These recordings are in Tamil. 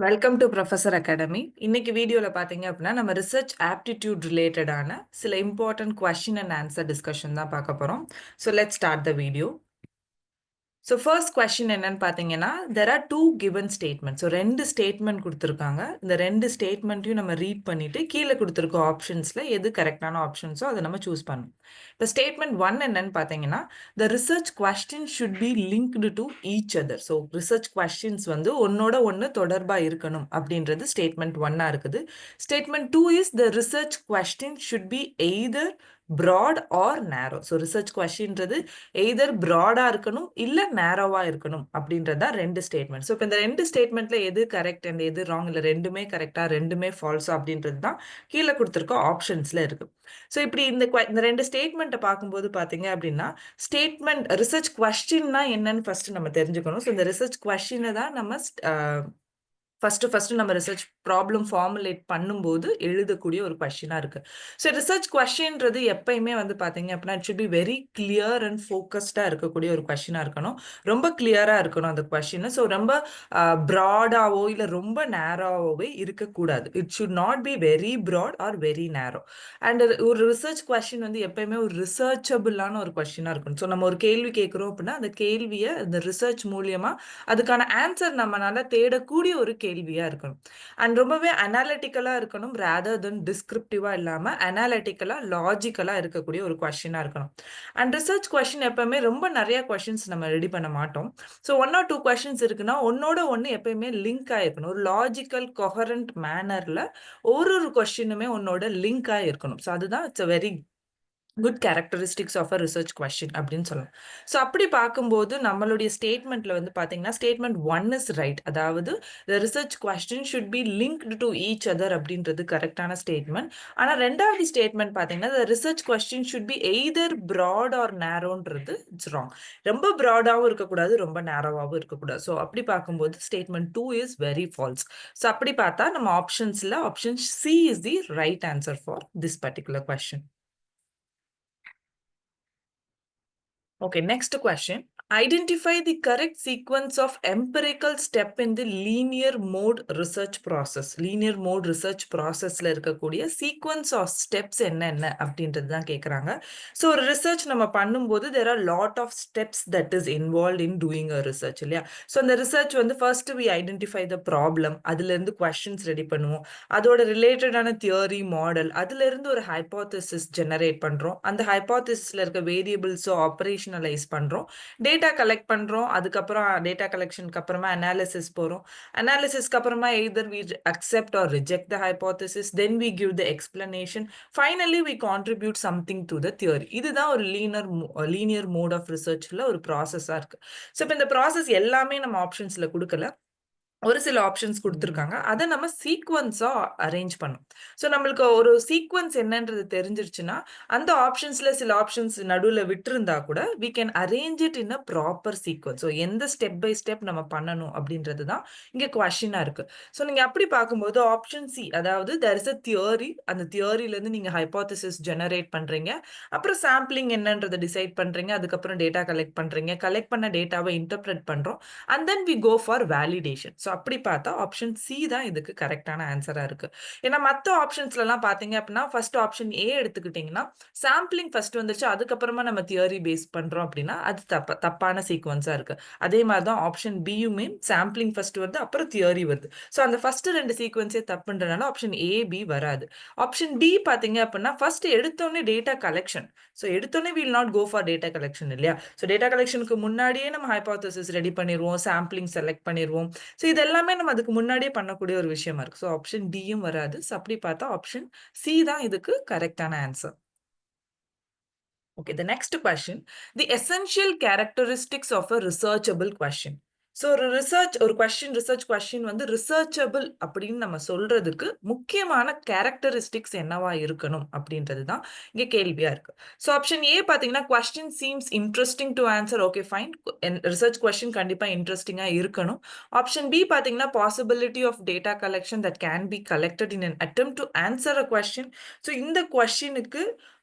Welcome to professor academy. இன்னைக்கு வீடியோல பார்த்தீங்க அப்படின்னா, நம்ம ரிசர்ச் ஆப்டிட்யூட் ரிலேட்டடான சில important question and answer discussion தான் பார்க்க போறோம். So let's start the video. So first question என்னன்னு பார்த்தீங்கன்னா, there are two given statement. So ரெண்டு ஸ்டேட்மெண்ட் கொடுத்துருக்காங்க. இந்த ரெண்டு ஸ்டேட்மெண்ட்டையும் நம்ம ரீட் பண்ணிட்டு கீழே கொடுத்துருக்க ஆப்ஷன்ஸ்ல எது கரெக்டான ஆப்ஷன்ஸோ அதை நம்ம சூஸ் பண்ணணும். இப்போ ஸ்டேட்மெண்ட் ஒன் என்னன்னு பார்த்தீங்கன்னா, the research question should be linked to each other. So research questions வந்து ஒன்னோட ஒன்று தொடர்பாக இருக்கணும் அப்படின்றது ஸ்டேட்மெண்ட் ஒன்னா இருக்குது. Statement two is the research question should be either broad or narrow. So research கொஸ்டின்றது எய்தர் ப்ராடா இருக்கணும் இல்ல நேரோவா இருக்கணும் அப்படின்றதா ரெண்டு ஸ்டேட்மெண்ட். ஸோ இப்போ இந்த ரெண்டு ஸ்டேட்மெண்ட்ல எது கரெக்ட் அண்ட் எது ராங், இல்ல ரெண்டுமே கரெக்டா ரெண்டுமே ஃபால்ஸா அப்படின்றது தான் கீழே கொடுத்துருக்க ஆப்ஷன்ஸ்ல இருக்கு. ஸோ இப்படி இந்த ரெண்டு ஸ்டேட்மெண்ட்டை பார்க்கும்போது பார்த்தீங்க அப்படின்னா, ஸ்டேட்மெண்ட் ரிசர்ச் கொஸ்டின்னா என்னன்னு ஃபர்ஸ்ட் நம்ம தெரிஞ்சுக்கணும். ஸோ இந்த ரிசர்ச் கொஸ்டினை தான் நம்ம ஃபர்ஸ்ட் நம்ம ரிசர்ச் ப்ராப்ளம் ஃபார்முலேட் பண்ணும்போது எழுதக்கூடிய ஒரு கொஸ்டினா இருக்கு. ஸோ ரிசர்ச் கொஸ்டின்றது எப்பயுமே வந்து பார்த்தீங்க அப்படின்னா, it should be very clear and ஃபோக்கஸ்டா இருக்கக்கூடிய ஒரு கொஸ்டினா இருக்கணும். ரொம்ப கிளியரா இருக்கணும் அந்த கொஸ்டின். ஸோ ரொம்ப ப்ராடாவோ இல்லை ரொம்ப நேரோவே இருக்கக்கூடாது. It should not be very broad or very narrow. And ஒரு ரிசர்ச் கொஸ்டின் வந்து எப்பயுமே ஒரு ரிசர்ச்சபிளான ஒரு கொஸ்டினா இருக்கணும். ஸோ நம்ம ஒரு கேள்வி கேட்குறோம் அப்படின்னா, அந்த கேள்வியை இந்த ரிசர்ச் மூலியமா அதுக்கான ஆன்சர் நம்மளால தேடக்கூடிய ஒரு கேள்வியா இருக்கணும். அண்ட் ரொம்பவே அனாலிட்டிக்கலா இருக்கணும், ரேதர் தென் டிஸ்கிரிப்டிவா இல்லாம அனாலிட்டிக்கலா லாஜிக்கலா இருக்கக்கூடிய ஒரு கொஸ்டினா இருக்கணும். அண்ட் ரிசர்ச் கொஸ்டின் எப்பவுமே ரொம்ப நிறைய கொஸ்டின்ஸ் நம்ம ரெடி பண்ண மாட்டோம். So one or two questions இருக்குன்னா ஒன்னோட ஒன்று எப்பயுமே லிங்க் ஆயிருக்கணும். ஒரு லாஜிக்கல் கொஹரண்ட் மேனர்ல ஒரு கொஸ்டினுமே உன்னோட லிங்க் ஆயிருக்கணும். ஸோ அதுதான் it's a very good characteristics of a research question அப்படின்னு சொல்லலாம். ஸோ அப்படி பார்க்கும்போது நம்மளுடைய ஸ்டேட்மெண்ட்ல வந்து பார்த்தீங்கன்னா, ஸ்டேட்மெண்ட் ஒன் இஸ் ரைட். அதாவது the research question should be linked to each other அப்படின்றது கரெக்டான ஸ்டேட்மெண்ட். ஆனால் ரெண்டாவது ஸ்டேட்மெண்ட் பார்த்தீங்கன்னா, the research question should be either broad or நேரோன்றது இட்ஸ் ராங். ரொம்ப ப்ராடாகவும் இருக்கக்கூடாது, ரொம்ப நேரோவாகவும் இருக்கக்கூடாது. ஸோ அப்படி பார்க்கும்போது statement two is very false. So அப்படி பார்த்தா நம்ம ஆப்ஷன்ஸ்ல option C is the right answer for this particular question. Okay, next question. Identify the correct sequence of empirical step in the linear mode research process. Linear mode research processல இருக்கக்கூடிய sequence of steps என்னென்ன அப்படின்றது தான் கேட்குறாங்க. ஸோ ஒரு ரிசர்ச் நம்ம பண்ணும்போது there are lot of steps that is involved in doing a research இல்லையா? ஸோ அந்த ரிசர்ச் வந்து first we identify the problem, அதுலேருந்து questions ரெடி பண்ணுவோம், அதோட ரிலேட்டடான தியரி மாடல், அதுலேருந்து ஒரு ஹைப்போதசிஸ் ஜெனரேட் பண்ணுறோம், அந்த ஹைப்போதசிஸில் இருக்க வேரியபிள்ஸோ ஆப்ரேஷனலைஸ் பண்ணுறோம், டேட்டா கலெக்ட் பண்ணுறோம், அதுக்கப்புறம் டேட்டா கலெக்ஷனுக்கு அப்புறமா அனாலிசிஸ் போகிறோம், அனாலிசிஸ்க்கு அப்புறமா either we accept or reject the hypothesis, then we give the explanation, finally we contribute something to the theory. இதுதான் ஒரு லீனியர் மோட் ஆஃப் ரிசர்ச்சில் ஒரு ப்ராசஸாக இருக்குது. ஸோ இப்போ இந்த ப்ராசஸ் எல்லாமே நம்ம ஆப்ஷன்ஸில் கொடுக்கல, ஒரு சில ஆப்ஷன்ஸ் கொடுத்துருக்காங்க, அதை நம்ம சீக்வன்ஸா அரேஞ்ச் பண்ணும். ஸோ நம்மளுக்கு ஒரு சீக்வன்ஸ் என்னன்றது தெரிஞ்சிருச்சுன்னா அந்த ஆப்ஷன்ஸ்ல சில ஆப்ஷன்ஸ் நடுவில் விட்டுருந்தா கூட we can arrange it in a proper sequence. So எந்த ஸ்டெப் பை ஸ்டெப் நம்ம பண்ணணும் அப்படின்றது தான் இங்கே கொஸ்டினா இருக்கு. ஸோ நீங்க அப்படி பார்க்கும்போது ஆப்ஷன் சி, அதாவது there is a தியரி, அந்த தியரியிலேருந்து நீங்க ஹைப்போதசிஸ் ஜெனரேட் பண்றீங்க, அப்புறம் சாம்பிளிங் என்னன்றதை டிசைட் பண்றீங்க, அதுக்கப்புறம் டேட்டா கலெக்ட் பண்றீங்க, கலெக்ட் பண்ண டேட்டாவை இன்டர்பிரட் பண்றோம், and then we go for validation. So அப்படி பார்த்தா ஆப்ஷன் சி தான் இதுக்கு கரெக்டான ஆன்சரா இருக்கு. ஏன்னா மற்ற ஆப்ஷன்ஸ்லாம் பார்த்தீங்க அப்படின்னா, ஃபர்ஸ்ட் ஆப்ஷன் ஏ எடுத்துக்கிட்டிங்கன்னா சாம்பிளிங் ஃபர்ஸ்ட் வந்துருச்சு, அதுக்கப்புறமா நம்ம தியரி பேஸ் பண்றோம் அப்படின்னா அது தப்பான சீக்வன்ஸா இருக்கு. அதே மாதிரி தான் ஆப்ஷன் பியுமே சாம்பிளிங் ஃபர்ஸ்ட் வருது, அப்புறம் தியரி வருது. ஸோ அந்த ஃபர்ஸ்ட் ரெண்டு சீக்வன்ஸே தப்புன்றனால ஆப்ஷன் ஏ பி வராது. ஆப்ஷன் டி பார்த்தீங்க அப்படின்னா ஃபர்ஸ்ட் எடுத்தோடனே டேட்டா கலெக்ஷன். ஸோ எடுத்தோடனே will not go for data collection இல்லையா? ஸோ டேட்டா கலெக்ஷனுக்கு முன்னாடியே நம்ம ஹைப்போதசிஸ் ரெடி பண்ணிடுவோம், சாம்பிளிங் செலக்ட் பண்ணிடுவோம். ஸோ இது எல்லாமே நம்ம அதுக்கு முன்னாடியே பண்ணக்கூடிய ஒரு விஷயமா இருக்கு. ஸோ ஆப்ஷன் டியும் வராது. ஸோ அப்படி பார்த்தா ஆப்ஷன் சி தான் இதுக்கு கரெக்டான answer. Okay, the next question. The essential characteristics of a researchable question. So ஒரு ரிசர்ச் கொஸ்டின் வந்து ரிசர்ச்சபிள் அப்படின்னு நம்ம சொல்றதுக்கு முக்கியமான கேரக்டரிஸ்டிக்ஸ் என்னவா இருக்கணும் அப்படின்றது தான் இங்கே கேள்வியா இருக்கு. ஸோ ஆப்ஷன் ஏ பார்த்தீங்கன்னா question seems interesting to answer. Okay fine, research question கண்டிப்பாக இன்ட்ரெஸ்டிங்காக இருக்கணும். ஆப்ஷன் பி பார்த்தீங்கன்னா possibility of data collection that can be collected in an attempt to answer a question. So இந்த கொஸ்டினுக்கு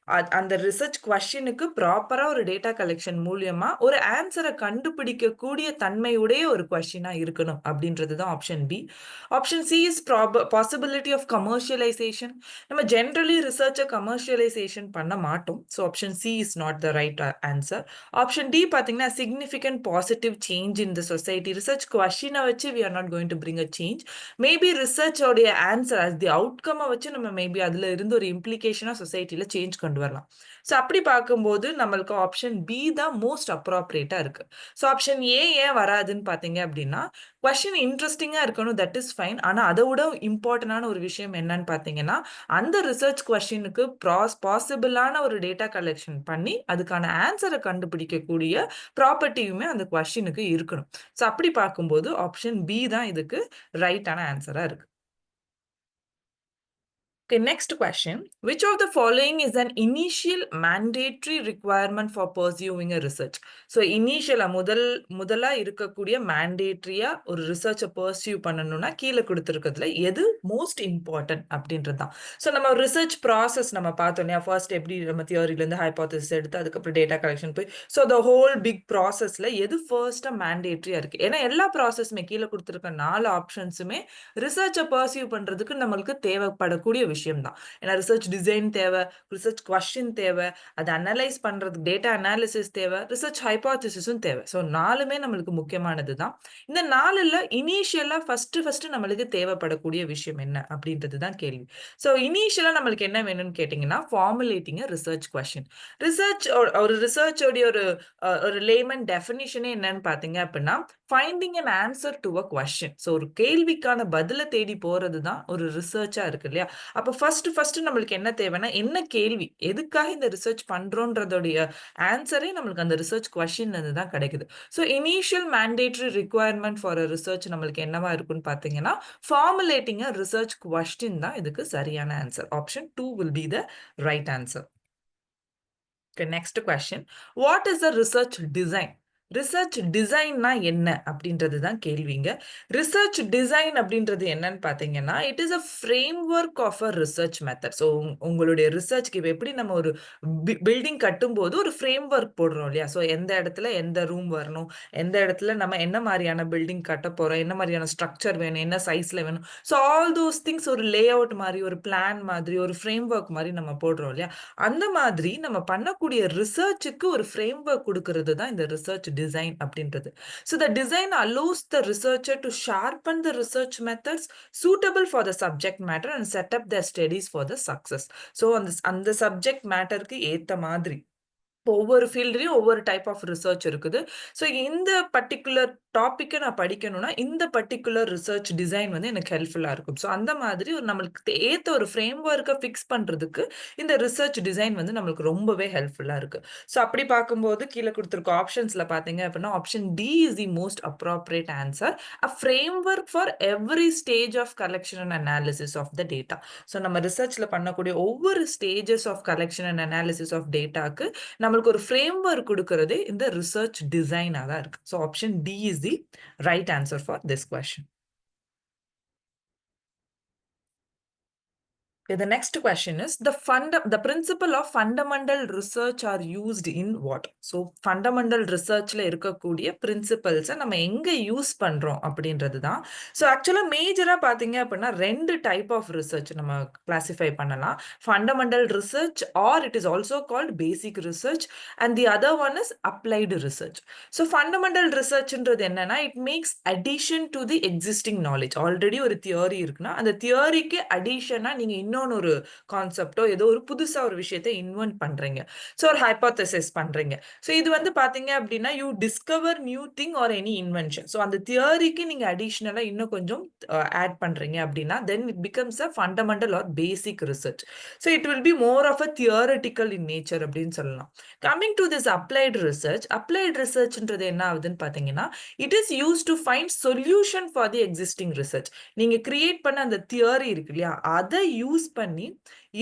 அந்த ரிசர்ச் கொஸ்டினுக்கு ப்ராப்பரா ஒரு டேட்டா கலெக்ஷன் மூலியமா ஒரு ஆன்சரை கண்டுபிடிக்கக்கூடிய தன்மையுடைய ஒரு கொஸ்டினா இருக்கணும் அப்படின்றது தான் option B. Option C is possibility of commercialisation. நம்ம ஜென்ரலி ரிசர்ச்சை கமர்ஷியலைசேஷன் பண்ண மாட்டோம். So option C is not the right answer. Option D பார்த்தீங்கன்னா significant positive change in the society. Research கொஸ்டினை வச்சு we are not going to bring a change. Maybe ரிசர்ச்சோடைய ஆன்சர் அஸ் தி அவுட்கம்மை வச்சு நம்ம மேபி அதுல இருந்து ஒரு இம்ப்ளிகேஷனா சொசைட்டில சேஞ்ச் கொண்டு வரலாம். ஸோ அப்படி பார்க்கும்போது நம்மளுக்கு ஆப்ஷன் பி தான் மோஸ்ட் அப்ராப்ரியேட்டா இருக்கு. ஸோ ஆப்ஷன் ஏ ஏன் வராதுன்னு பார்த்தீங்க அப்படின்னா, கொஸ்டின் இன்ட்ரெஸ்டிங்கா இருக்கணும், தட் இஸ் ஃபைன். ஆனா அதை விட இம்பார்ட்டன்டான ஒரு விஷயம் என்னன்னு பார்த்தீங்கன்னா, அந்த ரிசர்ச் கொஸ்டினுக்கு பாசிபிளான ஒரு டேட்டா கலெக்ஷன் பண்ணி அதுக்கான ஆன்சரை கண்டுபிடிக்கக்கூடிய ப்ராப்பர்ட்டியுமே அந்த கொஸ்டினுக்கு இருக்கணும். ஸோ அப்படி பார்க்கும்போது ஆப்ஷன் பி தான் இதுக்கு ரைட்டான ஆன்சரா இருக்கு. Okay, next question. Which of the following is an initial mandatory requirement for pursuing a research? So, initial முதலா இருக்கக்கூடிய mandatory-ஆ ஒரு research-அ pursue பண்ணணும்னா கீழே கொடுத்திருக்கிறதுல எது most important அப்படின்றது தான். So, நம்ம research process நம்ம பார்த்தோம் இல்லையா? First எப்படி நம்ம தியரியிலேருந்து hypothesis எடுத்து அதுக்கப்புறம் data collection போய் so the whole big process-ல எது first-ஆ mandatory-ஆ இருக்கு? ஏன்னா எல்லா ப்ராசஸுமே கீழே கொடுத்திருக்க 4 ஆப்ஷன்ஸுமே ரிசர்ச்சை பர்சியூ பண்றதுக்கு நம்மளுக்கு தேவைப்படக்கூடிய விஷயம் தான். ஏன்னா ரிசர்ச் டிசைன் தேவை, ரிசர்ச் கொஸ்டின் தேவை, அதை அனலைஸ் பண்றதுக்கு டேட்டா அனாலிசிஸ் தேவை, ரிசர்ச் ஹைபாத்திசிஸும் தேவை. ஸோ 4மே நம்மளுக்கு முக்கியமானது தான். இந்த 4ல இனிஷியலா ஃபர்ஸ்ட் நம்மளுக்கு தேவைப்படக்கூடிய விஷயம் என்ன அப்படின்றது தான் கேள்வி. ஸோ இனிஷியலா நம்மளுக்கு என்ன வேணும்னு கேட்டிங்கன்னா, ஃபார்முலேட்டிங் அ ரிசர்ச் கொஸ்டின். ரிசர்ச் ஒரு ரிசர்ச்சோடைய ஒரு லேமன் டெஃபினிஷனே என்னன்னு பார்த்தீங்க அப்படின்னா, finding an answer to a question. So ஒரு கேள்விக்கான பதில தேடி போறது தான் ஒரு ரிசர்ச்சா இருக்கு இல்லையா? அப்ப ஃபர்ஸ்ட் நம்மளுக்கு என்ன தேவைன்னா, என்ன கேள்வி? எதுக்காக இந்த ரிசர்ச் பண்றோன்றதோடைய ஆன்சரே நம்மளுக்கு அந்த ரிசர்ச் கொஸ்டின்ல இருந்து தான் கிடைக்குது. So initial mandatory requirement for a research நம்மளுக்கு என்னவா இருக்குன்னு பார்த்தீங்கன்னா, ஃபார்முலேட்டிங் அ ரிசர்ச் கொஸ்டின் தான் இதுக்கு சரியான answer. Option 2 will be the right answer. Okay, next question. What is the research design? Research டிசைன்னா என்ன அப்படின்றது தான் கேள்விங்க. ரிசர்ச் டிசைன் அப்படின்றது என்னன்னு பார்த்தீங்கன்னா, it is a framework of a research method. So உங்களுடைய ரிசர்ச்க்கு இப்ப எப்படி நம்ம ஒரு பில்டிங் கட்டும்போது ஒரு ஃப்ரேம்வொர்க் போடுறோம் இல்லையா? ஸோ எந்த இடத்துல எந்த ரூம் வரணும், எந்த இடத்துல நம்ம என்ன மாரியான பில்டிங் கட்டப் போறோம், என்ன மாரியான ஸ்ட்ரக்சர் வேணும், என்ன சைஸ்ல வேணும். ஸோ ஆல் தோஸ் திங்ஸ் ஒரு லே அவுட் மாரி, ஒரு பிளான் மாதிரி, ஒரு ஃப்ரேம்வொர்க் மாரி நம்ம போடுறோம் இல்லையா? அந்த மாதிரி நம்ம பண்ணக்கூடிய ரிசர்ச்சுக்கு ஒரு ஃப்ரேம்வொர்க் குடுக்கிறது தான் இந்த ரிசர்ச் டிசைன் அப்படின்றது. So the design allows the researcher to sharpen the research methods suitable for the subject matter and set up their studies for the success. So அந்த சப்ஜெக்ட் மேட்டருக்கு ஏத்த மாதிரி ஒவ்வொரு ஃபீல்ட்லயும் ஒவ்வொரு டைப் ஆஃப் ரிசர்ச் இருக்குது. ஸோ இந்த பர்ட்டிகுலர் டாபிக்க நான் படிக்கணும்னா, இந்த பர்ட்டிகுலர் ரிசர்ச் டிசைன் வந்து எனக்கு ஹெல்ப்ஃபுல்லா இருக்கும். ஸோ அந்த மாதிரி ஒரு நம்மளுக்கு ஏத்த ஒரு ஃப்ரேம்வொர்க்க ஃபிக்ஸ் பண்றதுக்கு இந்த ரிசர்ச் டிசைன் வந்து நம்மளுக்கு ரொம்பவே ஹெல்ப்ஃபுல்லா இருக்கு. ஸோ அப்படி பார்க்கும்போது கீழ குடுத்திருக்க ஆப்ஷன்ஸ்ல பார்த்தீங்க அப்படின்னா, option D is the most appropriate answer. A framework for every stage of collection and analysis of the data. So நம்ம ரிசர்ச்ல பண்ணக்கூடிய ஒவ்வொரு stages of collection and analysis of டேட்டாக்கு நம்மளுக்கு ஒரு ஃப்ரேம்வொர்க் குடுக்கிறதே இந்த ரிசர்ச் டிசைனா தான் இருக்கு. So option D is the right answer for this question. Okay, the next question is the principle of fundamental research are used in what? So fundamental researchல இருக்கக்கூடிய principles நம்ம எங்க யூஸ் பண்றோம் அப்படின்றது தான். So actually மேஜரா பாத்தீங்க அப்படின்னா 2 டைப் ஆஃப் ரிசர்ச் நம்ம கிளாசிஃபை பண்ணலாம். Fundamental research or it is also called basic research and the other one is applied research. So fundamental researchன்றது என்னன்னா it makes addition to the existing knowledge. Already ஒரு தியரி இருக்குன்னா அந்த தியரிக்கு அடிஷனா நீங்க இன்னொன்னு ஒரு கான்செப்ட்டோ ஏதோ ஒரு புதுசா ஒரு விஷயத்த இன்வென்ட் பண்றீங்க. ஸோ ஒரு ஹைப்போதசிஸ் பண்றீங்க. ஸோ இது வந்து பார்த்தீங்க அப்படின்னா, you discover new thing or any invention. So அந்த தியரிக்கு நீங்க அடிஷனலா இன்னும் கொஞ்சம் ஆட் பண்றீங்க அப்படின்னா, then it becomes a fundamental or basic research. So it will be more of a theoretical in nature அப்படின்னு சொல்லலாம். கம்மிங் டு திஸ் அப்ளைட் ரிசர்ச்ன்றது என்ன ஆகுதுன்னு பார்த்தீங்கன்னா, it is use to find solution for the existing research. நீங்க கிரியேட் பண்ண அந்த தியரி இருக்கு இல்லையா? அத யூஸ் பண்ணி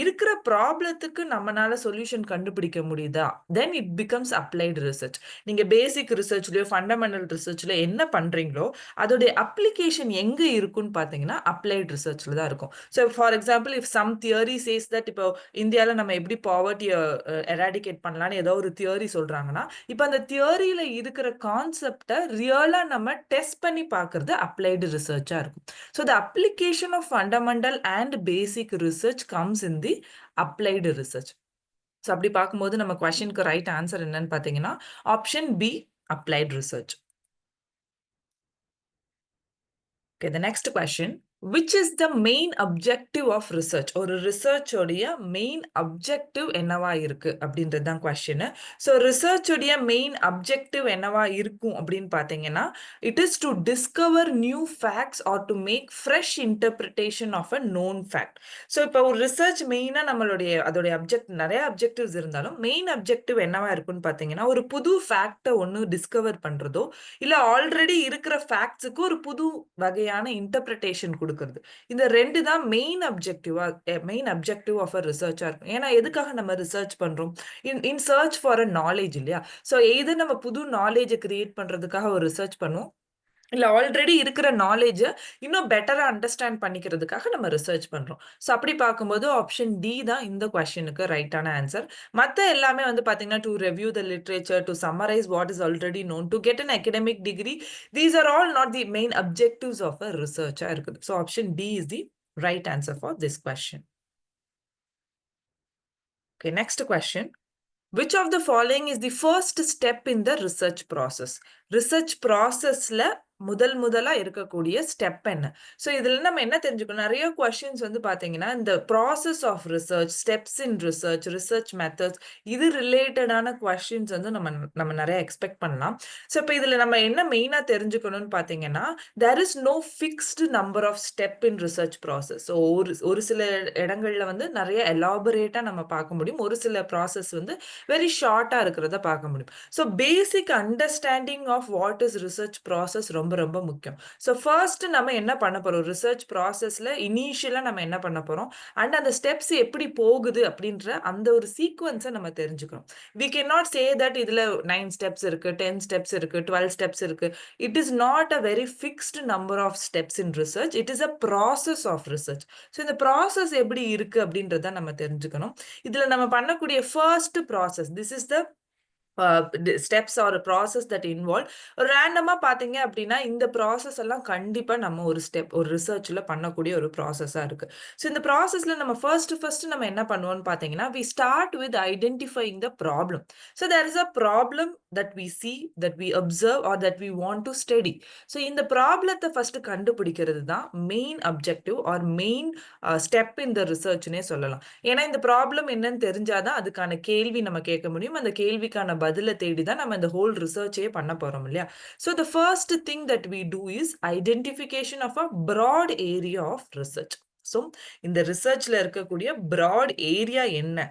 இருக்கிற ப்ராப்ளத்துக்கு நம்மனால சொல்யூஷன் கண்டுபிடிக்க முடியுதா, தென் இட் பிகம்ஸ் அப்ளைடு ரிசர்ச். நீங்க பேசிக் ரிசர்ச்லயோ ஃபண்டமெண்டல் ரிசர்ச்ல என்ன பண்றீங்களோ அதோடைய அப்ளிகேஷன் எங்க இருக்குன்னு பாத்தீங்கன்னா அப்ளைடு ரிசர்ச்ல தான் இருக்கும். So for example if some theory says that இப்போ இந்தியாவில் நம்ம எப்படி பாவர்ட்டியை எராடிகேட் பண்ணலான்னு ஏதோ ஒரு தியரி சொல்றாங்கன்னா, இப்போ அந்த தியரியில இருக்கிற கான்செப்டை ரியலா நம்ம டெஸ்ட் பண்ணி பார்க்கறது அப்ளைடு ரிசர்ச்சா இருக்கும். So the application of fundamental and basic research comes in the applied research. So அப்படி பார்க்கும்போது நம்ம கொஸ்டினுக்கு ரைட் ஆன்சர் என்னன்னு பார்த்தீங்கன்னா option B, applied research. Okay, the next question. Which is the main objective of research? ஒரு research உடைய main objective என்னவா இருக்கு அப்படின்றது தான் question. So research உடைய main objective என்னவா இருக்கும் அப்படின்னு பார்த்தீங்கன்னா, it is to discover new facts or to make fresh interpretation of a known fact. So இப்போ ஒரு research மெயினா நம்மளுடைய அதோடைய நிறைய objectives இருந்தாலும் main objective என்னவா இருக்குன்னு பார்த்தீங்கன்னா, ஒரு புது ஃபேக்டை ஒன்று டிஸ்கவர் பண்றதோ இல்ல ஆல்ரெடி இருக்கிற ஃபேக்ட்ஸுக்கு ஒரு புது வகையான இன்டர்பிரிட்டேஷன் கொடுக்கிறது. இந்த 2 தான் மெயின் அப்ஜெக்டிவ் ஆஃப் அ ரிசர்ச்சா இருக்கும். ஏன்னா எதுக்காக நம்ம ரிசர்ச் பண்றோம்? In search for a knowledge இல்லையா? ஸோ எய்தர் நம்ம புது நாலேஜை கிரியேட் பண்றதுக்காக ஒரு ரிசர்ச் பண்ணுவோம், இல்ல ஆல்ரெடி இருக்கிற நாலேஜை இன்னும் பெட்டரா அண்டர்ஸ்டாண்ட் பண்ணிக்கிறதுக்காக நம்ம ரிசர்ச் பண்றோம். ஸோ அப்படி பார்க்கும்போது ஆப்ஷன் டி தான் இந்த கொஸ்டினுக்கு ரைட்டான ஆன்சர். மற்ற எல்லாமே வந்து பார்த்தீங்கன்னா to review the literature, to summarise what is already known, to get an academic degree, these are all not the main objectives of a ரிசர்ச்சா இருக்குது. So option D is the right answer for this question. Okay, next question. Which of the following is the first step in the research process? Research processல முதலா இருக்கக்கூடிய ஸ்டெப் என்ன? ஸோ இதுல நம்ம என்ன தெரிஞ்சுக்கணும், நிறைய கொஸ்டின்ஸ் வந்து பார்த்தீங்கன்னா இந்த process of research, steps in research, research methods, இது ரிலேட்டடான கொஸ்டின்ஸ் வந்து நம்ம நிறைய எக்ஸ்பெக்ட் பண்ணலாம். ஸோ இப்போ இதுல நம்ம என்ன மெயினா தெரிஞ்சுக்கணும்னு பார்த்தீங்கன்னா, there is no fixed number of step in research process. So ஒரு சில இடங்கள்ல வந்து நிறைய எலாபரேட்டா நம்ம பார்க்க முடியும், ஒரு சில ப்ராசஸ் வந்து வெரி ஷார்ட்டா இருக்கிறத பார்க்க முடியும். So basic understanding of what is research process ரொம்ப ரொம்ப முக்கியம். ஸோ ஃபர்ஸ்ட் நம்ம என்ன பண்ண போறோம், ரிசர்ச் ப்ராசஸ்ல இனிஷியலா நம்ம என்ன பண்ண போறோம் அண்ட் அந்த ஸ்டெப்ஸ் எப்படி போகுது அப்படின்ற அந்த ஒரு சீக்வன்ஸை நம்ம தெரிஞ்சுக்கணும். We can not say that இதுல 9 ஸ்டெப்ஸ் இருக்கு, 10 ஸ்டெப்ஸ் இருக்கு, 12 ஸ்டெப்ஸ் இருக்கு. It is not a very fixed number of steps in research. It is a process of research. So இந்த ப்ராசஸ் எப்படி இருக்கு அப்படின்றத நம்ம தெரிஞ்சுக்கணும். இதுல நம்ம பண்ணக்கூடிய first process, this is the steps or process that involve. ரேண்டமா பாத்தீங்க அப்படின்னா இந்த ப்ராசஸ் எல்லாம் கண்டிப்பா நம்ம ஒரு ரிசர்ச்ல பண்ணக்கூடிய ஒரு ப்ராசஸா இருக்கு. ஸோ இந்த ப்ராசஸ்ல நம்ம ஃபர்ஸ்ட் நம்ம என்ன பண்ணுவோம்னு பாத்தீங்கன்னா, we start with identifying the problem. So there is a problem that we see, that we observe or that we want to study. So இந்த ப்ராப்ளத்தை ஃபர்ஸ்ட் கண்டுபிடிக்கிறது தான் main objective or main step in the ரிசர்ச்னே சொல்லலாம். ஏன்னா இந்த ப்ராப்ளம் என்னன்னு தெரிஞ்சாதான் அதுக்கான கேள்வி நம்ம கேட்க முடியும், அந்த கேள்விக்கான பதிலை தேடி தான் நம்ம இந்த ஹோல் ரிசர்ச்சே பண்ண போறோம் இல்லையா? So the first thing that we do is identification of a broad area of research. So இந்த ரிசர்ச்ல இருக்கக்கூடிய ப்ராட் ஏரியா என்ன,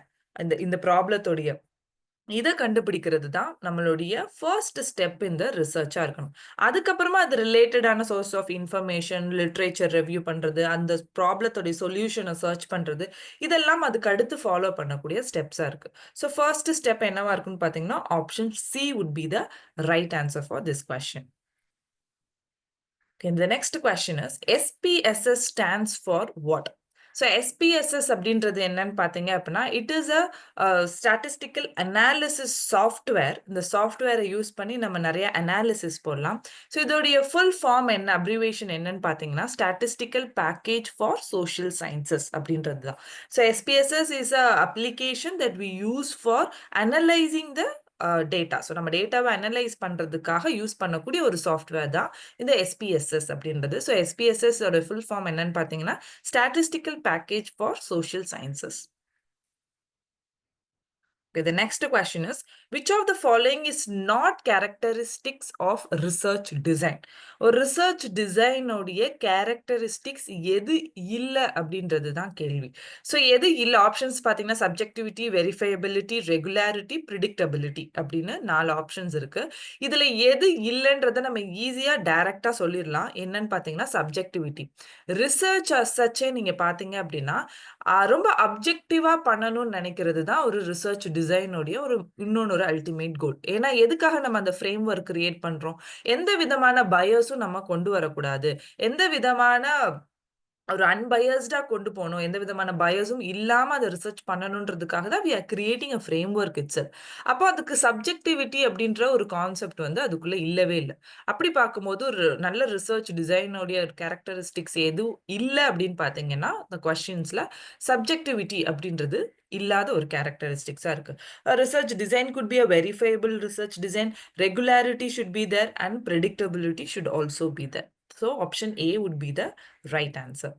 இந்த ப்ராப்ளத்தோடைய இதை கண்டுபிடிக்கிறது தான் நம்மளுடைய ஃபர்ஸ்ட் ஸ்டெப் இந்த ரிசர்ச்சா இருக்கணும். அதுக்கப்புறமா அது ரிலேட்டடான source of information, literature review பண்றது, அந்த ப்ராப்ளத்தோடைய சொல்யூஷனை சர்ச் பண்றது, இதெல்லாம் அதுக்கு அடுத்து ஃபாலோ பண்ணக்கூடிய ஸ்டெப்ஸா இருக்கு. ஸோ ஃபர்ஸ்ட் ஸ்டெப் என்னவா இருக்குன்னு பார்த்தீங்கன்னா option C would be the right answer for this question. Okay, the next question is SPSS stands for what? So SPSS அப்படின்றது என்னன்னு பார்த்தீங்க அப்படின்னா, it is a statistical analysis software. இந்த சாஃப்ட்வேரை யூஸ் பண்ணி நம்ம நிறைய அனாலிசிஸ் போடலாம். ஸோ இதோடைய ஃபுல் ஃபார்ம் என்ன, அப்ரிவேஷன் என்னன்னு பார்த்தீங்கன்னா statistical package for social sciences அப்படின்றது தான். So SPSS is a application that we use for analysing the data. So நம்ம டேட்டாவை அனலைஸ் பண்றதுக்காக யூஸ் பண்ணக்கூடிய ஒரு சாஃப்ட்வேர் தான் இந்த SPSS அப்படின்றது. ஸோ SPSS ஓட ஃபுல் ஃபார்ம் என்னன்னு பார்த்தீங்கன்னா statistical package for social sciences. Okay, the next question is, which of the following is not characteristics of research design? ஒரு ரிசர்ச் டிசைனோடைய கேரக்டரிஸ்டிக்ஸ் எது இல்லை அப்படின்றது தான் கேள்வி. ஸோ எது இல்லை ஆப்ஷன்ஸ் பார்த்தீங்கன்னா சப்ஜெக்டிவிட்டி, வெரிஃபையபிலிட்டி, ரெகுலாரிட்டி, ப்ரிடிக்டபிலிட்டி அப்படின்னு 4 ஆப்ஷன்ஸ் இருக்கு. இதுல எது இல்லைன்றதை நம்ம ஈஸியா டைரக்டா சொல்லிடலாம். என்னன்னு பார்த்தீங்கன்னா சப்ஜெக்டிவிட்டி. ரிசர்ச் அசச்சே நீங்க பார்த்தீங்க அப்படின்னா ரொம்ப அப்ஜெக்டிவா பண்ணணும்னு நினைக்கிறது தான் ஒரு ரிசர்ச் டிசைனுடைய இன்னொன்று அல்டிமேட் கோல். ஏன்னா எதுக்காக நம்ம அந்த ஃப்ரேம் ஒர்க் கிரியேட் பண்றோம்? எந்த விதமான பயஸும் நம்ம கொண்டு வரக்கூடாது. எந்த விதமான ஒரு அன்பயஸ்டா கொண்டு போணும். எந்த விதமான பயஸும் இல்லாம அத ரிசர்ச் பண்ணணுன்றதுக்காக தான் we are creating a framework itself. அப்போ அதுக்கு சப்ஜெக்டிவிட்டி அப்படின்ற ஒரு கான்செப்ட் வந்து அதுக்குள்ள இல்லவே இல்ல. அப்படி பார்க்கும்போது ஒரு நல்ல ரிசர்ச் டிசைனுடைய கேரக்டரிஸ்டிக்ஸ் எதுவும் இல்ல அப்படின்னு பார்த்தீங்கன்னா, அந்த கொஸ்டின்ஸ்ல சப்ஜெக்டிவிட்டி அப்படின்றது இல்லாத ஒரு கேரக்டரிஸ்டிக்ஸா இருக்கு. Research design could be a verifiable research design, regularity should be there and predictability should also be there. So option A would be the right answer.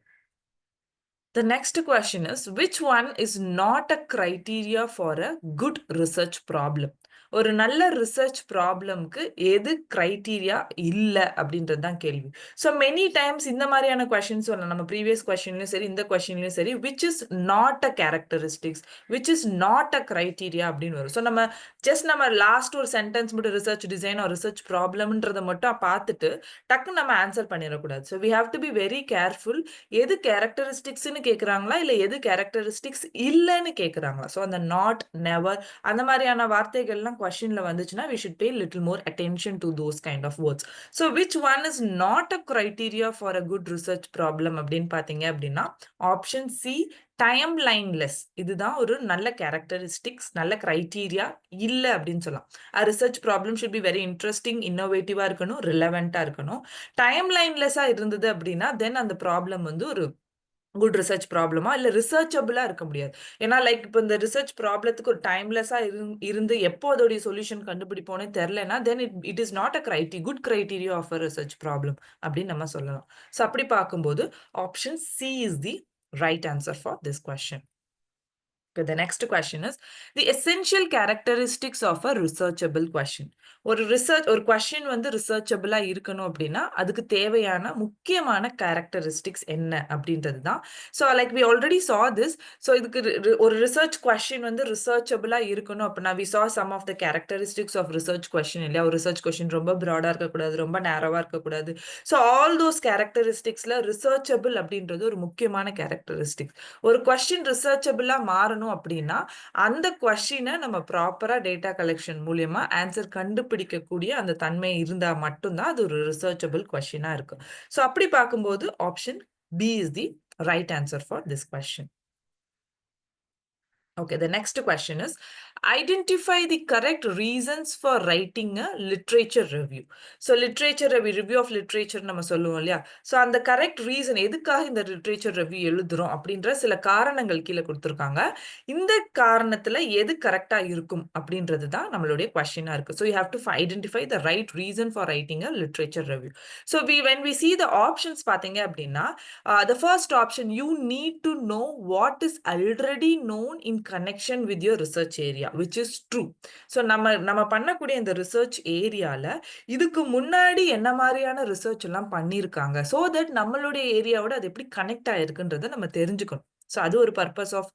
The next question is, which one is not a criteria for a good research problem? ஒரு நல்ல ரிசர்ச் ப்ராப்ளம்க்கு எது கிரைட்டீரியா இல்ல அப்படின்றது தான் கேள்வி. ஸோ மெனி டைம்ஸ் இந்த மாதிரியான கொஸ்டின்ஸ் வரலாம். நம்ம ப்ரீவியஸ் கொஸ்டின்லயும் சரி, இந்த கொஸ்டின்லயும் சரி, which is not a characteristics, which is not a criteria அப்படின்னு வரும். ஸோ நம்ம லாஸ்ட் ஒரு சென்டென்ஸ் மட்டும் ரிசர்ச் டிசைன் ஒரு ரிசர்ச் ப்ராப்ளம்ன்றதை மட்டும் பார்த்துட்டு டக்குன்னு நம்ம ஆன்சர் பண்ணிடக்கூடாது. So we have to be very careful. எது கேரக்டரிஸ்டிக்ஸ்னு கேட்குறாங்களா, இல்லை எது கேரக்டரிஸ்டிக்ஸ் இல்லைன்னு கேட்குறாங்களா. ஸோ அந்த நாட், நெவர் அந்த மாதிரியான வார்த்தைகள்லாம் questionல வந்துச்சுன்னா we should pay little more attention to those kind of words. So which one is not a criteria for a good research problem அப்படின்னு பார்த்தீங்க அப்படின்னா ஆப்ஷன் சி டைம்லைன்லெஸ். இதுதான் ஒரு நல்ல கேரக்டரிஸ்டிக்ஸ், நல்ல கிரைட்டீரியா இல்ல அப்படின்னு சொல்லலாம். Research problem should be very interesting, இன்னோவேட்டிவா இருக்கணும், ரிலவெண்டா இருக்கணும். டைம்லைன்லெஸ்ஸா இருந்தது அப்படின்னா தென் அந்த ப்ராப்ளம் வந்து ஒரு குட் ரிசர்ச் ப்ராப்ளமா இல்ல ரிசர்ச்சபிளா இருக்க முடியாது. ஏன்னா லைக் இப்போ இந்த ரிசர்ச் ப்ராப்ளத்துக்கு ஒரு டைம்லெஸ்ஸா இருந்து எப்போ அதோடைய சொல்யூஷன் கண்டுபிடிப்போனே தெரியலனா then it is not a good criteria of a research problem அப்படின்னு நம்ம சொல்லலாம். ஸோ அப்படி பார்க்கும்போது option C is the right answer for this question. Okay, the next question is the essential characteristics of a researchable question. ஒரு கொஸ்டின் வந்து ரிசர்ச்சபிளா இருக்கணும் அப்படின்னா அதுக்கு தேவையான முக்கியமான கேரக்டரிஸ்டிக்ஸ் என்ன அப்படின்றது தான். So like we already saw this. So இதுக்கு ஒரு ரிசர்ச் கொஸ்டின் வந்து ரிசர்ச்சபிளா இருக்கணும் அப்படின்னா we saw some of the characteristics of research question இல்லையா. ஒரு ரிசர்ச் கொஸ்டின் ரொம்ப ப்ராடா இருக்கக்கூடாது, ரொம்ப நேரோவா இருக்கக்கூடாது. ஸோ ஆல் தோஸ் கேரக்டரிஸ்டிக்ஸ்ல ரிசர்ச்சபிள் அப்படின்றது ஒரு முக்கியமான கேரக்டரிஸ்டிக்ஸ். ஒரு கொஸ்டின் ரிசர்ச்சபிளா மாறணும் அப்படின்னா அந்த கொஸ்டினை நம்ம ப்ராப்பரா டேட்டா கலெக்ஷன் மூலியமா ஆன்சர் கண்டுபிடிக்கக்கூடிய அந்த தன்மை இருந்தா மட்டும்தான் அது ஒரு ரிசர்ச்சபிள் கொஸ்டினா இருக்கும். ஸோ அப்படி பார்க்கும்போது option B is the right answer for this question. Okay, the next question is, identify the correct reasons for writing a literature review. So literature review of literature நம்ம சொல்லுவோம் இல்லையா. ஸோ அந்த கரெக்ட் ரீசன் எதுக்காக இந்த லிட்ரேச்சர் ரிவ்யூ எழுதுறோம் அப்படின்ற சில காரணங்கள் கீழே கொடுத்துருக்காங்க. இந்த காரணத்துல எது கரெக்டா இருக்கும் அப்படின்றது தான் நம்மளுடைய கொஸ்டினா இருக்கு. So you have to identify the right reason for writing a literature review. So when we see the options பார்த்தீங்க அப்படின்னா the first option, you need to know what is already known in connection with your research area, which is true. So நம்ம பண்ணக்கூடிய இந்த ரிசர்ச் ஏரியால இதுக்கு முன்னாடி என்ன மாதிரியான ரிசர்ச் எல்லாம் பண்ணியிருக்காங்க, so that நம்மளுடைய ஏரியாவோட அது எப்படி கனெக்ட் ஆயிருக்குன்றதை நம்ம தெரிஞ்சுக்கணும். ஸோ அது ஒரு பர்பஸ் ஆஃப்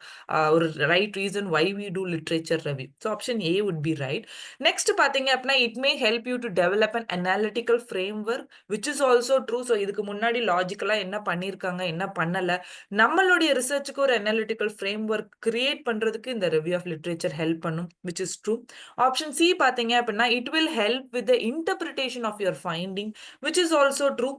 ஒரு right reason why we do literature review. So option A would be right. Next பார்த்தீங்க அப்படின்னா it may help you to develop an analytical framework which is also true. So இதுக்கு முன்னாடி லாஜிக்கலாக என்ன பண்ணியிருக்காங்க, என்ன பண்ணலை, நம்மளுடைய ரிசர்ச்சுக்கு ஒரு அனாலிட்டிக்கல் ஃப்ரேம் ஒர்க் கிரியேட் பண்ணுறதுக்கு இந்த ரிவ்யூ ஆஃப் லிட்ரேச்சர் ஹெல்ப் பண்ணும், which is true. Option C பார்த்தீங்க அப்படின்னா it will help with the interpretation of your finding, which is also true.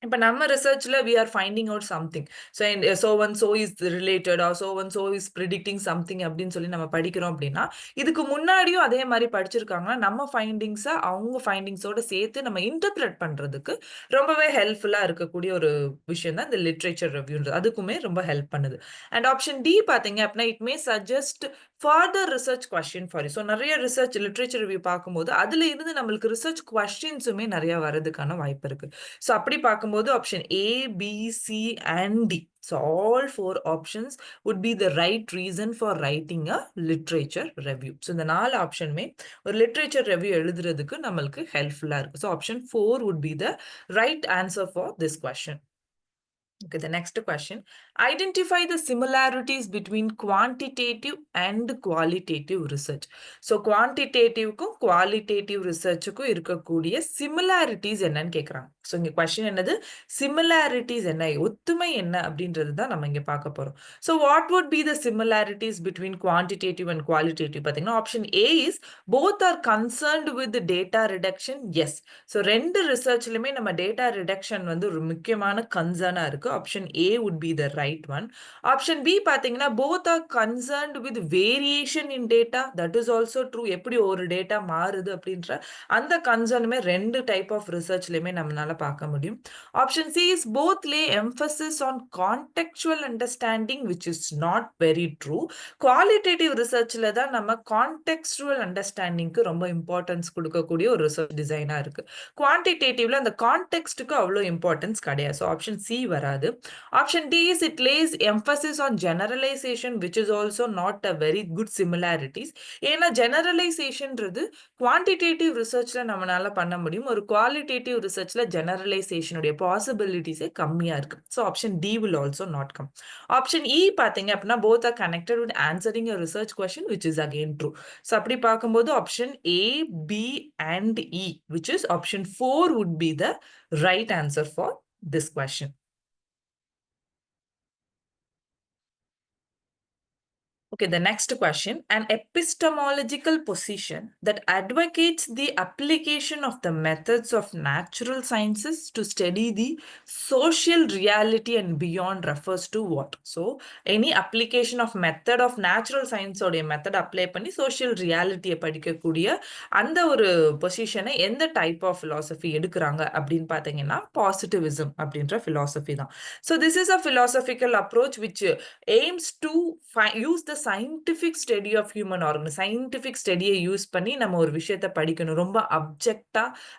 இப்ப நம்ம ரிசர்ச்ல we are finding out something. So and so is related or so and so is predicting something அப்படின்னு சொல்லி நம்ம படிக்கிறோம் அப்படின்னா இதுக்கு முன்னாடியும் அதே மாதிரி படிச்சிருக்காங்கன்னா நம்ம ஃபைண்டிங்ஸை அவங்க ஃபைண்டிங்ஸோட சேர்த்து நம்ம இன்டர்பிரட் பண்றதுக்கு ரொம்பவே ஹெல்ப்ஃபுல்லா இருக்கக்கூடிய ஒரு விஷயம் தான் இந்த லிட்ரேச்சர் ரிவ்யூன்றது. அதுக்குமே ரொம்ப ஹெல்ப் பண்ணுது. அண்ட் ஆப்ஷன் டி பார்த்தீங்க அப்படின்னா it May suggest further research question for you. So நிறைய ரிசர்ச் லிட்ரேச்சர் ரிவ்யூ பார்க்கும்போது அதுல இருந்து நம்மளுக்கு ரிசர்ச் கொஸ்டின்ஸுமே நிறைய வரதுக்கான வாய்ப்பு இருக்கு. ஸோ அப்படி பார்க்கும் பார்க்கும்போது option A, B, C and D. So all 4 options would be the right reason for writing a literature review. So இந்த 4 ஆப்ஷனுமே ஒரு literature review எழுதுறதுக்கு நம்மளுக்கு ஹெல்ப்ஃபுல்லா இருக்கு. So option 4 would be the right answer for this question. Okay, the next question. Identify the similarities between quantitative and qualitative research. So, quantitative-க்கும் qualitative research-க்கும் இருக்கக்கூடிய similarities என்னன்னு கேக்குறாங்க. So, இங்க question என்னது? Similarities என்ன? ஒத்துமை என்ன அப்படின்றது தான் நம்ம இங்க பார்க்க போறோம். So, what would be the similarities between quantitative and qualitative? பாத்தீங்கன்னா, option A is both are concerned with the data reduction. Yes. So, ரெண்டு ரிசர்ச்லயுமே நம்ம data reduction வந்து ஒரு முக்கியமான கன்சர்னா இருக்கு. Option A would be the right one. Option B பாத்தீங்கன்னா both are concerned with variation in data. That is also true. எப்படி ஒரு டேட்டா மாறுது அப்படின்ற அந்த கன்சர்னுமே ரெண்டு டைப் ஆஃப் ரிசர்ச்லயுமே நம்மளால பார்க்க முடியும். Option C is both lay emphasis on contextual understanding, which is not very true. Qualitative ரிசர்ச்ல தான் நம்ம கான்டெக்ஸ்டுவல் அண்டர்ஸ்டாண்டிங்க்கு ரொம்ப இம்பார்ட்டன்ஸ் கொடுக்கக்கூடிய ஒரு ரிசர்ச் டிசைனா இருக்கு. குவான்டிடேட்டிவ்ல அந்த கான்டெக்ஸ்டுக்கு அவ்வளோ இம்பார்ட்டன்ஸ் கிடையாது. ஸோ ஆப்ஷன் சி வராது. Option D is it lays emphasis on generalization, which is also not a very good similarities. ஏன்னா generalizationன்றது குவான்டிடேட்டிவ் ரிசர்ச்ல நம்மளால பண்ண முடியும். ஒரு குவாலிட்டேட்டிவ் ரிசர்ச்ல ஜெனரலைசேஷனுடைய பாசிபிலிட்டிஸே கம்மியா இருக்கு. So option D will also not come. Option E பாத்தீங்க அப்படின்னா both are connected with answering a research question, which is again true. So அப்படி பார்க்கும்போது option A, B and E, which is option 4 would be the right answer for this question. Okay, the next question. An epistemological position that advocates the application of the methods of natural sciences to study the social reality and beyond refers to what? So, any application of method of natural science or method apply பண்ணி social reality படிக்கக்கூடிய அந்த ஒரு பொசிஷனை எந்த டைப் ஆஃப் philosophy எடுக்கிறாங்க அப்படின்னு பார்த்தீங்கன்னா positivism அப்படின்ற philosophy தான். So, this is a philosophical approach which aims to use the scientific study of human organ. Scientific study use பண்ணி நம்ம ஒரு விஷயத்தை படிக்கணும். ரொம்ப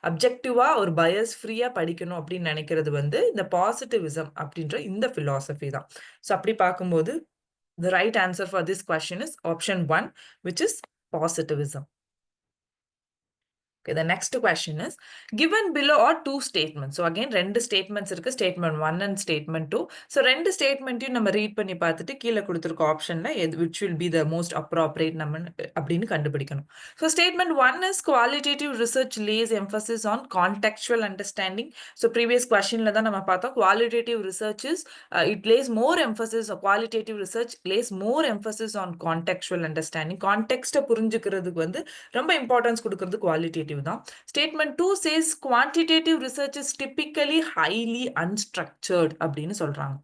அப்ஜெக்டிவா ஒரு பயஸ் ஃப்ரீயா படிக்கணும் அப்படின்னு நினைக்கிறது வந்து இந்த பாசிட்டிவிசம் அப்படின்ற இந்த philosophy தான். ஸோ அப்படி பார்க்கும்போது the right answer for this question is option 1, which is positivism. Okay, the next question is given below are two statements. So again ரெண்டு statements இருக்கு, statement 1 and statement 2. So ரெண்டு statementயும் நம்ம read பண்ணி பார்த்துட்டு கீழே கொடுத்திருக்க ஆப்ஷன்ல which will be the most appropriate நம்ம அப்படின்னு கண்டுபிடிக்கணும். So statement 1 is qualitative research lays emphasis on contextual understanding. So previous questionல தான் நம்ம பார்த்தோம் qualitative research is it lays more emphasis, qualitative research lays more emphasis on contextual understanding. கான்டெக்ஸ்ட புரிஞ்சுக்கிறதுக்கு வந்து ரொம்ப இம்பார்ட்டன்ஸ் கொடுக்கிறது குவாலிட்டேட்டிவ் தான். Statement 2 says quantitative research is typically highly unstructured அப்படின்னு சொல்றாங்க.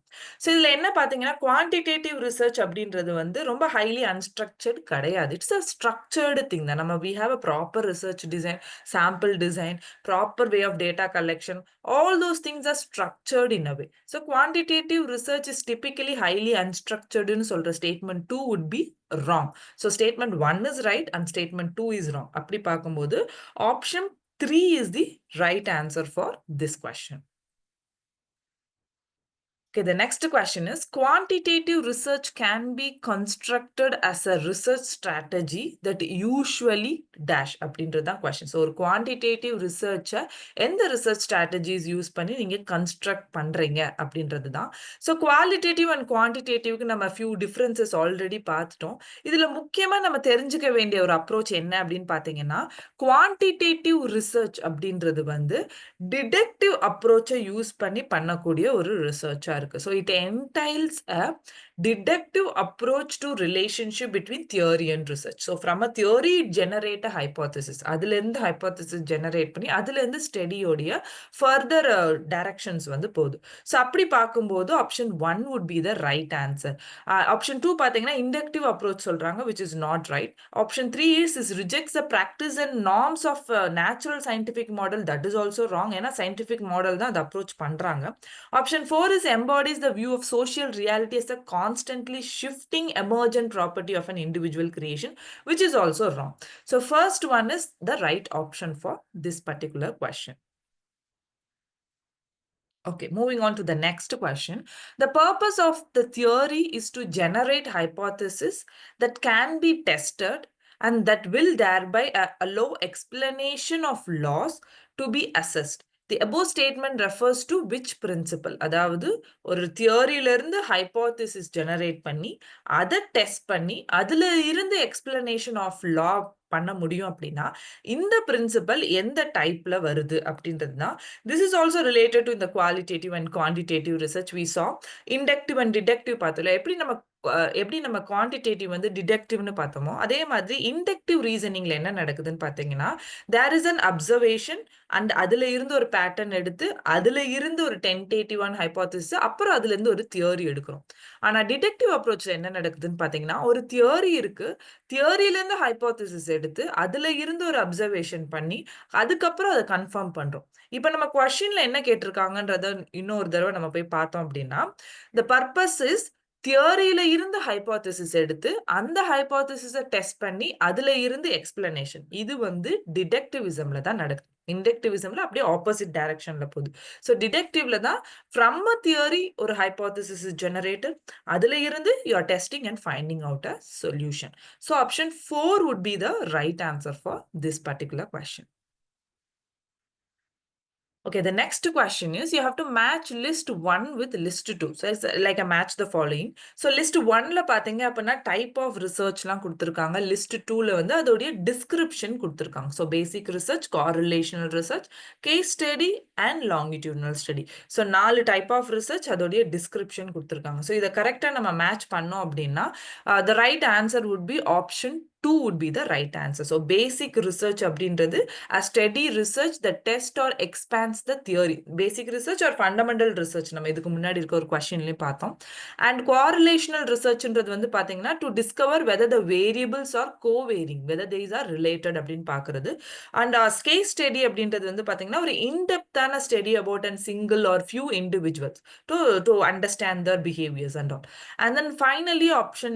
ஸோ இதுல என்ன பாத்தீங்கன்னா குவான்டிடேட்டிவ் ரிசர்ச் அப்படின்றது வந்து ரொம்ப ஹைலி அன்ஸ்ட்ரக்சர்ட் கிடையாது. இட்ஸ் அ ஸ்ட்ரக்சர்டு திங் தான். நம்ம we have a proper research design, sample design, proper way of data collection, all those things are structured in a way. So quantitative research is typically highly அன்ஸ்ட்ரக்சர்டுன்னு சொல்ற statement 2 would be wrong. So statement 1 is right and statement 2 is wrong. அப்படி பார்க்கும்போது option 3 is the right answer for this question. Okay, the next question is quantitative research can be constructed as a research strategy that usually dash அப்படின்றது தான் question. So ஒரு quantitative research எந்த research strategies யூஸ் பண்ணி நீங்க construct பண்றீங்க அப்படின்றது தான். So qualitative and quantitative நம்ம few differences already பார்த்துட்டோம். இதுல முக்கியமா நம்ம தெரிஞ்சுக்க வேண்டிய ஒரு approach என்ன அப்படின்னு பார்த்தீங்கன்னா quantitative research அப்படின்றது வந்து டிடக்டிவ் அப்ரோச்சை யூஸ் பண்ணி பண்ணக்கூடிய ஒரு ரிசர்ச்சா இருக்கு. So it entails a deductive approach to relationship between theory and research. So from a theory it generate a hypothesis. அதுலேருந்து ஹைப்போதிசிஸ் ஜெனரேட் பண்ணி அதுலேருந்து ஸ்டடியோடைய ஃபர்தர் டைரக்ஷன்ஸ் வந்து போகுது. ஸோ அப்படி பார்க்கும்போது option 1 would be the right answer. Option 2 பார்த்தீங்கன்னா இண்டக்டிவ் அப்ரோச் சொல்றாங்க, which is not right. Option 3 is rejects the practice and norms of natural scientific model. That is also wrong. ஏன்னா scientific model தான் அதை அப்ரோச் பண்றாங்க. Option 4 is embodies the view of social reality as a constantly shifting emergent property of an individual creation, which is also wrong. So first one is the right option for this particular question. Okay, moving on to the next question. The purpose of the theory is to generate hypotheses that can be tested and that will thereby allow explanation of laws to be assessed. The above statement refers to which principle? அதாவது ஒரு தியரியில இருந்து ஹைபோதிசிஸ் ஜெனரேட் பண்ணி அதை டெஸ்ட் பண்ணி அதுல இருந்து எக்ஸ்பிளனேஷன் ஆஃப் லா பண்ண முடியும் அப்படின்னா இந்த பிரின்சிபல் எந்த டைப்ல வருது அப்படின்றது தான். This is also related to the qualitative and quantitative research we saw. Inductive and deductive பார்த்தோம்ல, எப்படி நம்ம குவான்டிடேட்டிவ் வந்து டிடக்டிவ்னு பார்த்தோமோ அதே மாதிரி இண்டக்டிவ் ரீசனிங்ல என்ன நடக்குதுன்னு பார்த்தீங்கன்னா there is an observation and அதுல இருந்து ஒரு பேட்டர்ன் எடுத்து அதுல இருந்து ஒரு டென்டேட்டிவான ஹைபோதிசிஸ் அப்புறம் அதுல இருந்து ஒரு தியரி எடுக்கிறோம். ஆனா டிடக்டிவ் அப்ரோச்ல என்ன நடக்குதுன்னு பார்த்தீங்கன்னா ஒரு தியரி இருக்கு, தியரியில இருந்து ஹைபோதிசிஸ் எடுத்து அதுல இருந்து ஒரு அப்சர்வேஷன் பண்ணி அதுக்கப்புறம் அதை கன்ஃபார்ம் பண்றோம். இப்ப நம்ம கொஸ்டின்ல என்ன கேட்டிருக்காங்கன்றத இன்னொரு தடவை நம்ம போய் பார்த்தோம் அப்படின்னா த பர்பஸ் இஸ் தியரியில இருந்து ஹைபோதிசிஸ் எடுத்து அந்த ஹைபோதிசிஸை டெஸ்ட் பண்ணி அதுல இருந்து எக்ஸ்பிளனேஷன். இது வந்து டிடக்டிவிசம்ல தான் நடக்குது. இண்டக்டிவிசம்ல அப்படியே ஆப்போசிட் டைரக்ஷன்ல போகுது. ஸோ டிடக்டிவ்ல தான் ஃப்ரம் அ தியரி ஒரு ஹைபோதிசிஸ் இஸ் ஜெனரேட்டட், அதுல இருந்து you are testing and finding out a solution. So option 4 would be the right answer for this particular question. Okay, the next question is you have to match list 1 with list 2. So it's like a match the following. So list 1ல பாத்தீங்க அப்படின்னா type of researchலாம் கொடுத்திருக்காங்க. list 2ல வந்து அதோடைய description கொடுத்திருக்காங்க. So basic research, correlational research, case study and longitudinal study. So 4 type of research அதோடைய description கொடுத்திருக்காங்க. So இதை கரெக்டா நம்ம match பண்ணோம் அப்படின்னா the right answer would be option 2 would be the right answer. So basic research அப்படின்றது a steady research that test or expands the theory. Basic research or fundamental research நம்ம இதுக்கு முன்னாடி இருக்க ஒரு questionலயே பார்த்தோம். And correlational researchன்றது வந்து பாத்தீங்கன்னா to discover whether the variables are co-varying, whether these are related அப்படின்னு பார்க்கிறது. And case study அப்படின்றது வந்து பாத்தீங்கன்னா ஒரு in-depth-ஆன study about a single or few individuals to understand their behaviors and all. And then finally option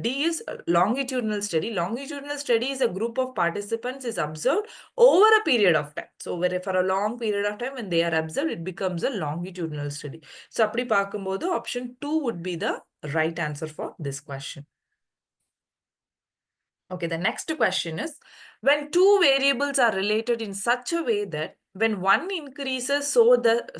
D is longitudinal study. Longitudinal study is a group of participants is observed over a period of time. So for a long period of time when they are observed, it becomes a longitudinal study. So அப்படி பார்க்கும்போது option 2 would be the right answer for this question. Okay, the next question is when two variables are related in such a way that when one increases,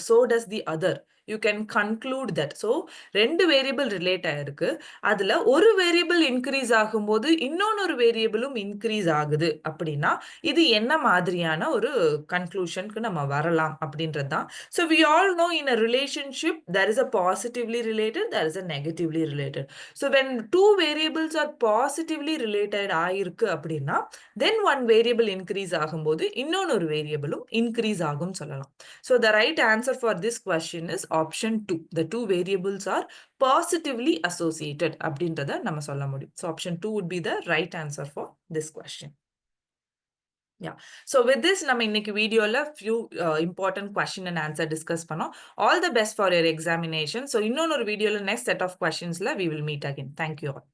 so does the other, you can conclude that. So ரெண்டு வேரியபிள் ரிலேட் ஆயிருக்கு, அதுல ஒரு வேரியபிள் இன்க்ரீஸ் ஆகும்போது இன்னொன்னொரு வேரியபிளும் இன்க்ரீஸ் ஆகுது அப்படின்னா இது என்ன மாதிரியான ஒரு கன்க்ளூஷனுக்கு நம்ம வரலாம் அப்படின்றது தான். So we all know in a relationship there is a positively related, there is a negatively related. So when two variables are positively related ஆயிருக்கு அப்படின்னா then one variable increase ஆகும்போது இன்னொன்னொரு வேரியபிளும் இன்க்ரீஸ் ஆகும் சொல்லலாம். So the right answer for this question is option 2. The two variables are positively associated அப்படின்றத நம்ம சொல்ல முடியும். So option 2 would be the right answer for this question. Yeah. So with this நம்ம இன்னைக்கு வீடியோல few important question and answer discuss பண்ணோம். All the best for your examination. So இன்னொரு வீடியோல next set of questionsல we will meet again. Thank you all.